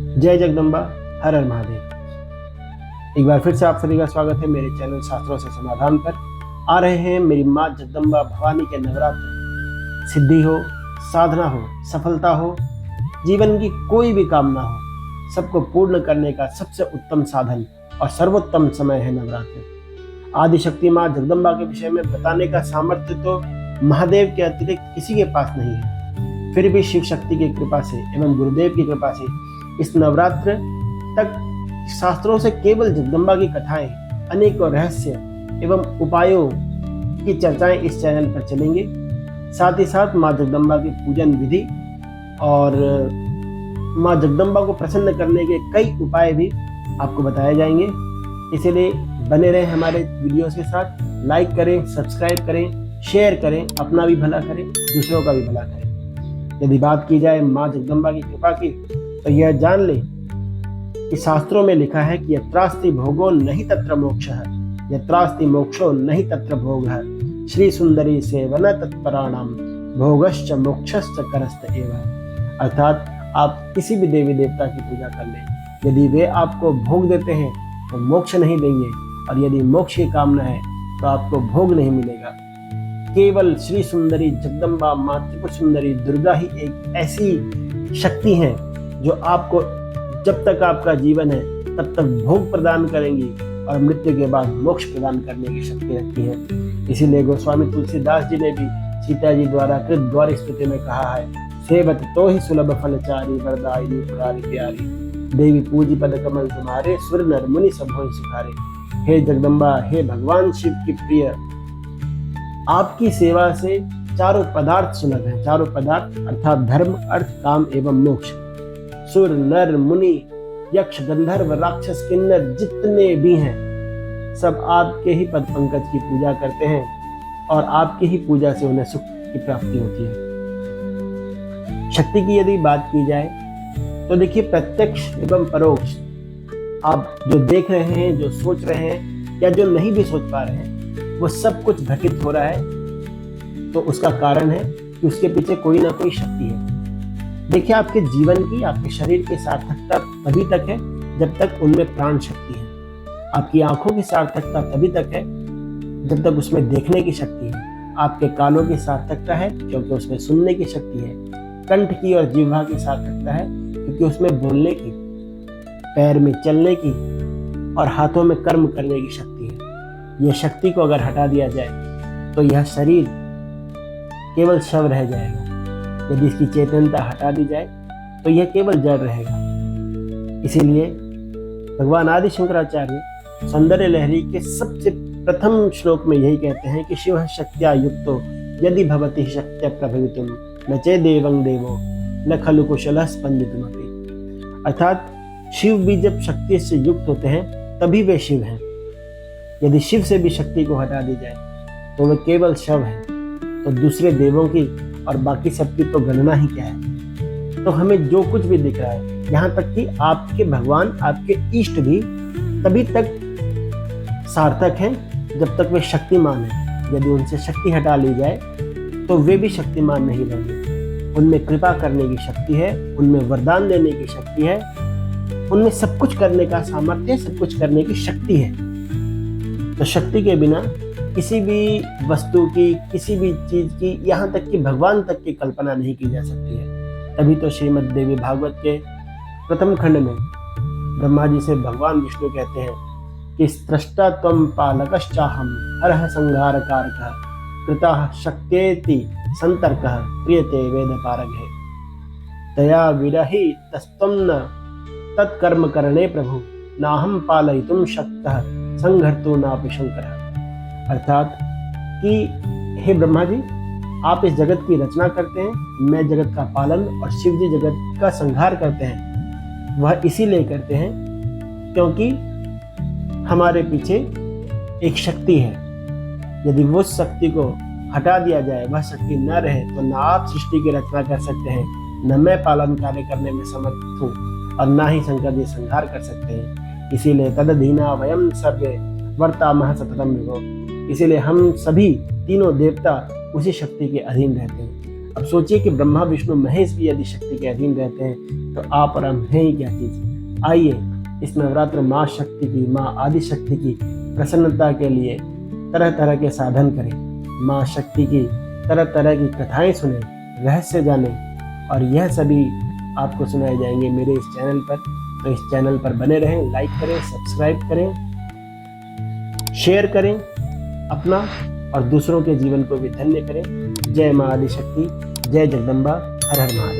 जय जगदम्बा, हर हर महादेव। एक बार फिर से आप सभी का स्वागत है मेरे चैनल शास्त्रों से समाधान पर। आ रहे हैं मेरी माँ जगदम्बा भवानी के नवरात्र। सिद्धि हो, साधना हो, सफलता हो, जीवन की कोई भी कामना हो, सबको पूर्ण करने का सबसे उत्तम साधन और सर्वोत्तम समय है नवरात्र। आदिशक्ति माँ जगदम्बा के विषय में बताने का सामर्थ्य तो महादेव के अतिरिक्त किसी के पास नहीं है। फिर भी शिव शक्ति की कृपा से एवं गुरुदेव की कृपा से इस नवरात्र तक शास्त्रों से केवल जगदम्बा की कथाएं, अनेकों रहस्य एवं उपायों की चर्चाएं इस चैनल पर चलेंगे। साथ ही साथ माँ जगदम्बा की पूजन विधि और माँ जगदम्बा को प्रसन्न करने के कई उपाय भी आपको बताए जाएंगे। इसीलिए बने रहें हमारे वीडियोस के साथ। लाइक करें, सब्सक्राइब करें, शेयर करें, अपना भी भला करें, दूसरों का भी भला करें। यदि बात की जाए माँ जगदम्बा की कृपा की, तो यह जान ले कि शास्त्रों में लिखा है कि यत्रास्ति भोगो नहीं तत्र मोक्षः, यत्रास्ति मोक्षो नहीं तत्र भोगः, श्री सुंदरी सेवन तत्पराणाम भोगश्च मोक्षश्च करस्त एव। अर्थात आप किसी भी देवी देवता की पूजा कर लें, यदि वे आपको भोग देते हैं तो मोक्ष नहीं देंगे, और यदि मोक्ष की कामना है तो आपको भोग नहीं मिलेगा। केवल श्री सुंदरी जगदम्बा माँ त्रिपुर सुंदरी दुर्गा ही एक ऐसी शक्ति है जो आपको जब तक आपका जीवन है तब तक भोग प्रदान करेंगी और मृत्यु के बाद मोक्ष प्रदान करने की शक्ति रखती है। इसीलिए गोस्वामी तुलसीदास जी ने भी सीता जी द्वारा कृत द्वार स्तुति में कहा है, सेवत तो ही सुलभ फलचारी वरदायिनी पुरारी प्यारी, देवी पूजी पद कमल तुम्हारे, सुर नर मुनि सब होय सुखारे। हे जगदम्बा, हे भगवान शिव की प्रिय, आपकी सेवा से चारों पदार्थ सुलभ हैं। चारों पदार्थ अर्थात धर्म, अर्थ, काम एवं मोक्ष। सुर नर मुनि यक्ष गंधर्व राक्षस किन्नर जितने भी हैं, सब आपके ही पद पंकज की पूजा करते हैं और आपकी ही पूजा से उन्हें सुख की प्राप्ति होती है। शक्ति की यदि बात की जाए तो देखिए, प्रत्यक्ष एवं परोक्ष आप जो देख रहे हैं, जो सोच रहे हैं या जो नहीं भी सोच पा रहे हैं, वो सब कुछ घटित हो रहा है, तो उसका कारण है कि उसके पीछे कोई ना कोई शक्ति है। देखिए, आपके जीवन की, आपके शरीर की सार्थकता तभी तक है जब तक उनमें प्राण शक्ति है। आपकी आंखों की सार्थकता तभी तक है जब तक उसमें देखने की शक्ति है। आपके कानों की सार्थकता है क्योंकि उसमें सुनने की शक्ति है। कंठ की और जिह्वा की सार्थकता है क्योंकि उसमें बोलने की, पैर में चलने की और हाथों में कर्म करने की शक्ति है। यह शक्ति को अगर हटा दिया जाए तो यह शरीर केवल शव रह जाएगा। यदि इसकी चेतनता हटा दी जाए तो यह केवल जड़ रहेगा। इसीलिए भगवान आदि शंकराचार्य सौंदर्य लहरी के सबसे प्रथम श्लोक में यही कहते हैं कि शिव शक्त्या युक्तो यदि भवति शक्त्या प्रभवितुम न चे देवं देवो न खलु कुशलः स्पंदितुमपि। अर्थात शिव भी जब शक्ति से युक्त होते हैं तभी वे शिव हैं। यदि शिव से भी शक्ति को हटा दी जाए तो वे केवल शव हैं, तो दूसरे देवों की और बाकी सबकी तो गणना ही क्या है। तो हमें जो कुछ भी दिख रहा है, यहाँ तक कि आपके भगवान, आपके इष्ट भी तभी तक सार्थक हैं जब तक वे शक्तिमान हैं। यदि उनसे शक्ति हटा ली जाए तो वे भी शक्तिमान नहीं रहेंगे। उनमें कृपा करने की शक्ति है, उनमें वरदान देने की शक्ति है, उनमें सब कुछ करने का सामर्थ्य, सब कुछ करने की शक्ति है। तो शक्ति के बिना किसी भी वस्तु की, किसी भी चीज की, यहाँ तक कि भगवान तक की कल्पना नहीं की जा सकती है। तभी तो श्रीमद् देवी भागवत के प्रथम खंड में ब्रह्मा जी से भगवान विष्णु कहते हैं कि स्रष्टा त्वं पालकश्चाहं हरः संहार कारकः कृतः शक्त्येति संतर्कः प्रियते वेद पारगः तया विरहि तस्त्वं न तत्कर्म करणे प्रभु नाहं पालयितुं शक्तः संहर्तुं नापि शंकरः। अर्थात कि हे ब्रह्मा जी, आप इस जगत की रचना करते हैं, मैं जगत का पालन, और शिव जी जगत का संहार करते हैं। वह इसीलिए करते हैं क्योंकि हमारे पीछे एक शक्ति है। यदि वो शक्ति को हटा दिया जाए, वह शक्ति न रहे, तो न आप सृष्टि की रचना कर सकते हैं, न मैं पालन कार्य करने में समर्थ हूँ, और न ही शंकर जी संहार कर सकते हैं। इसीलिए तदधीना वयम सर्वे वर्तामः सततम विभो। इसीलिए हम सभी तीनों देवता उसी शक्ति के अधीन रहते हैं। अब सोचिए कि ब्रह्मा विष्णु महेश भी यदि शक्ति के अधीन रहते हैं तो आप और हम हैं ही क्या चीज। आइए इस नवरात्र माँ शक्ति की, माँ आदि शक्ति की प्रसन्नता के लिए तरह तरह के साधन करें, माँ शक्ति की तरह तरह की कथाएं सुने, रहस्य जाने, और यह सभी आपको सुनाए जाएंगे मेरे इस चैनल पर। तो इस चैनल पर बने रहें, लाइक करें, सब्सक्राइब करें, शेयर करें अपना और दूसरों के जीवन को भी धन्य करें। जय माँ आदि शक्ति, जय जगदम्बा, हर हर महादेव।